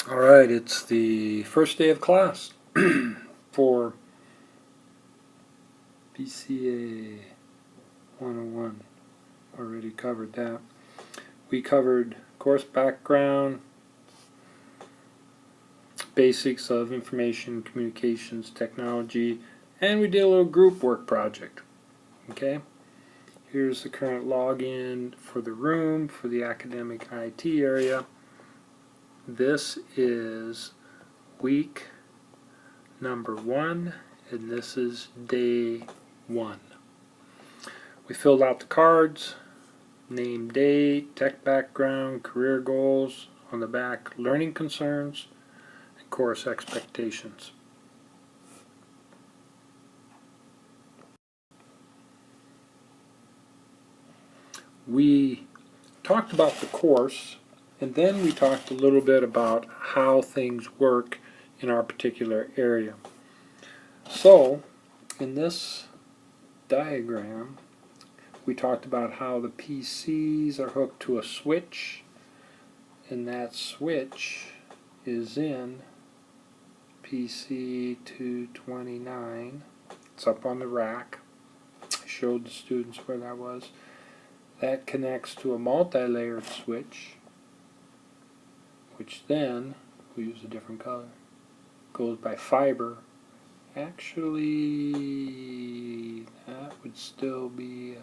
Alright, it's the first day of class for Bca-101. Already covered that. We covered course background, basics of information communications technology, and we did a little group work project. Okay, here's the current login for the room for the academic IT area. This is week number 1, and this is day 1. We filled out the cards, name, date, tech background, career goals, on the back learning concerns, and course expectations. We talked about the course, and then we talked a little bit about how things work in our particular area. So, in this diagram, we talked about how the PCs are hooked to a switch, and that switch is in PC-229. It's up on the rack. I showed the students where that was. That connects to a multi-layered switch, which then, we use a different color, goes by fiber. Actually, that would still be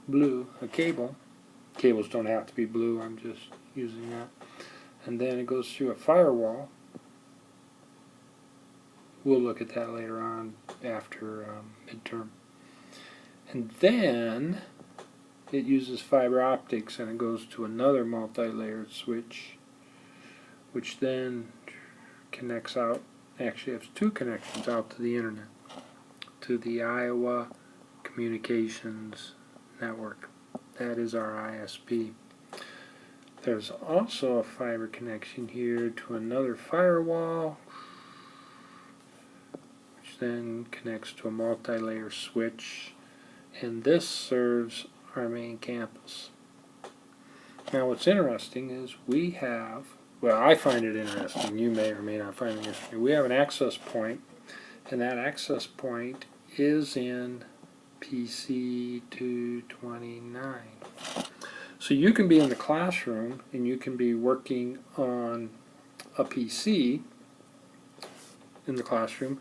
blue, a cable. Cables don't have to be blue, I'm just using that. And then it goes through a firewall. We'll look at that later on after midterm. And then it uses fiber optics, and it goes to another multi-layered switch, which then connects out, actually has 2 connections out to the internet, to the Iowa Communications Network. That is our ISP. There's also a fiber connection here to another firewall, which then connects to a multi-layer switch, and this serves our main campus. Now what's interesting is we have, well, I find it interesting, you may or may not find it interesting, we have an access point, and that access point is in PC-229. So you can be in the classroom and you can be working on a PC in the classroom,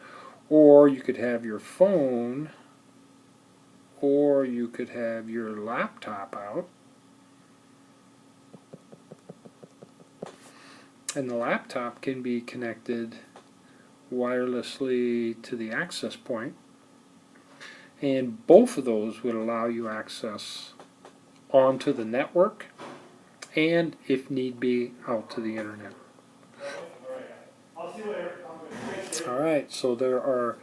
or you could have your phone, or you could have your laptop out, and the laptop can be connected wirelessly to the access point, and both of those would allow you access onto the network and, if need be, out to the internet. Alright, so there are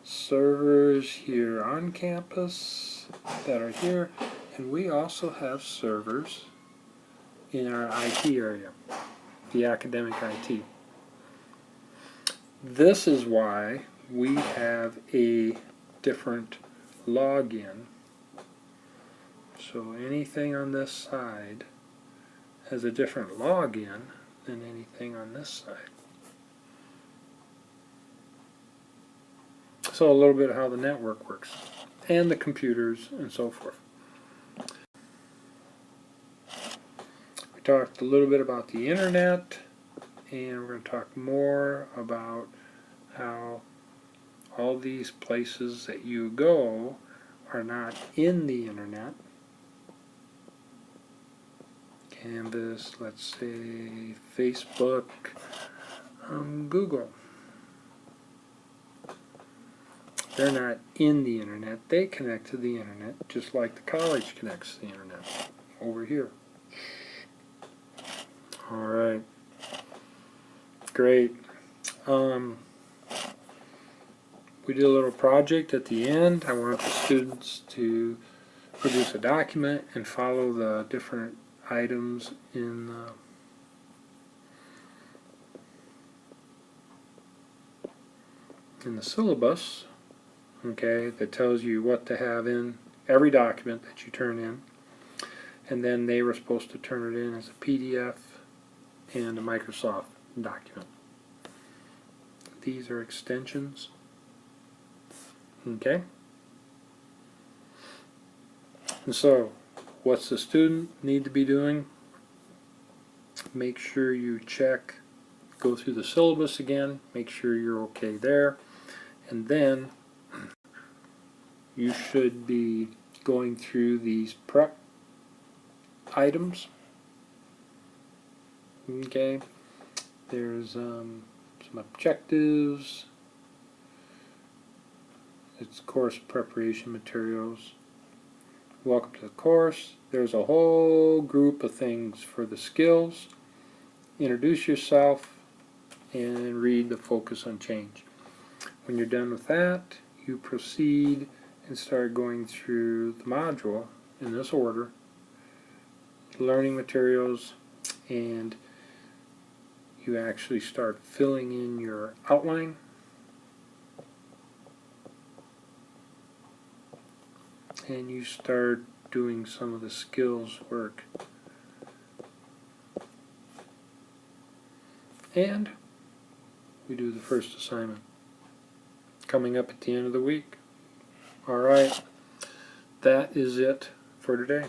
servers here on campus that are here, and we also have servers in our IT area, the academic IT. This is why we have a different login. So anything on this side has a different login than anything on this side. So a little bit of how the network works, and the computers and so forth. We talked a little bit about the internet, and we're going to talk more about how all these places that you go are not in the internet. Canvas, let's say Facebook, Google. They're not in the internet, they connect to the internet just like the college connects to the internet over here. Alright, great. We did a little project at the end. I want the students to produce a document and follow the different items in the syllabus, okay, that tells you what to have in every document that you turn in, and then they were supposed to turn it in as a PDF and a Microsoft document. These are extensions. Okay? And so, what's the student need to be doing? Make sure you check, go through the syllabus again, make sure you're okay there, and then you should be going through these prep items. Okay, there's some objectives, it's course preparation materials. Welcome to the course. There's a whole group of things for the skills. Introduce yourself and read the focus on change. When you're done with that, you proceed and start going through the module in this order, learning materials, and you actually start filling in your outline. And you start doing some of the skills work. And we do the first assignment coming up at the end of the week. Alright, that is it for today.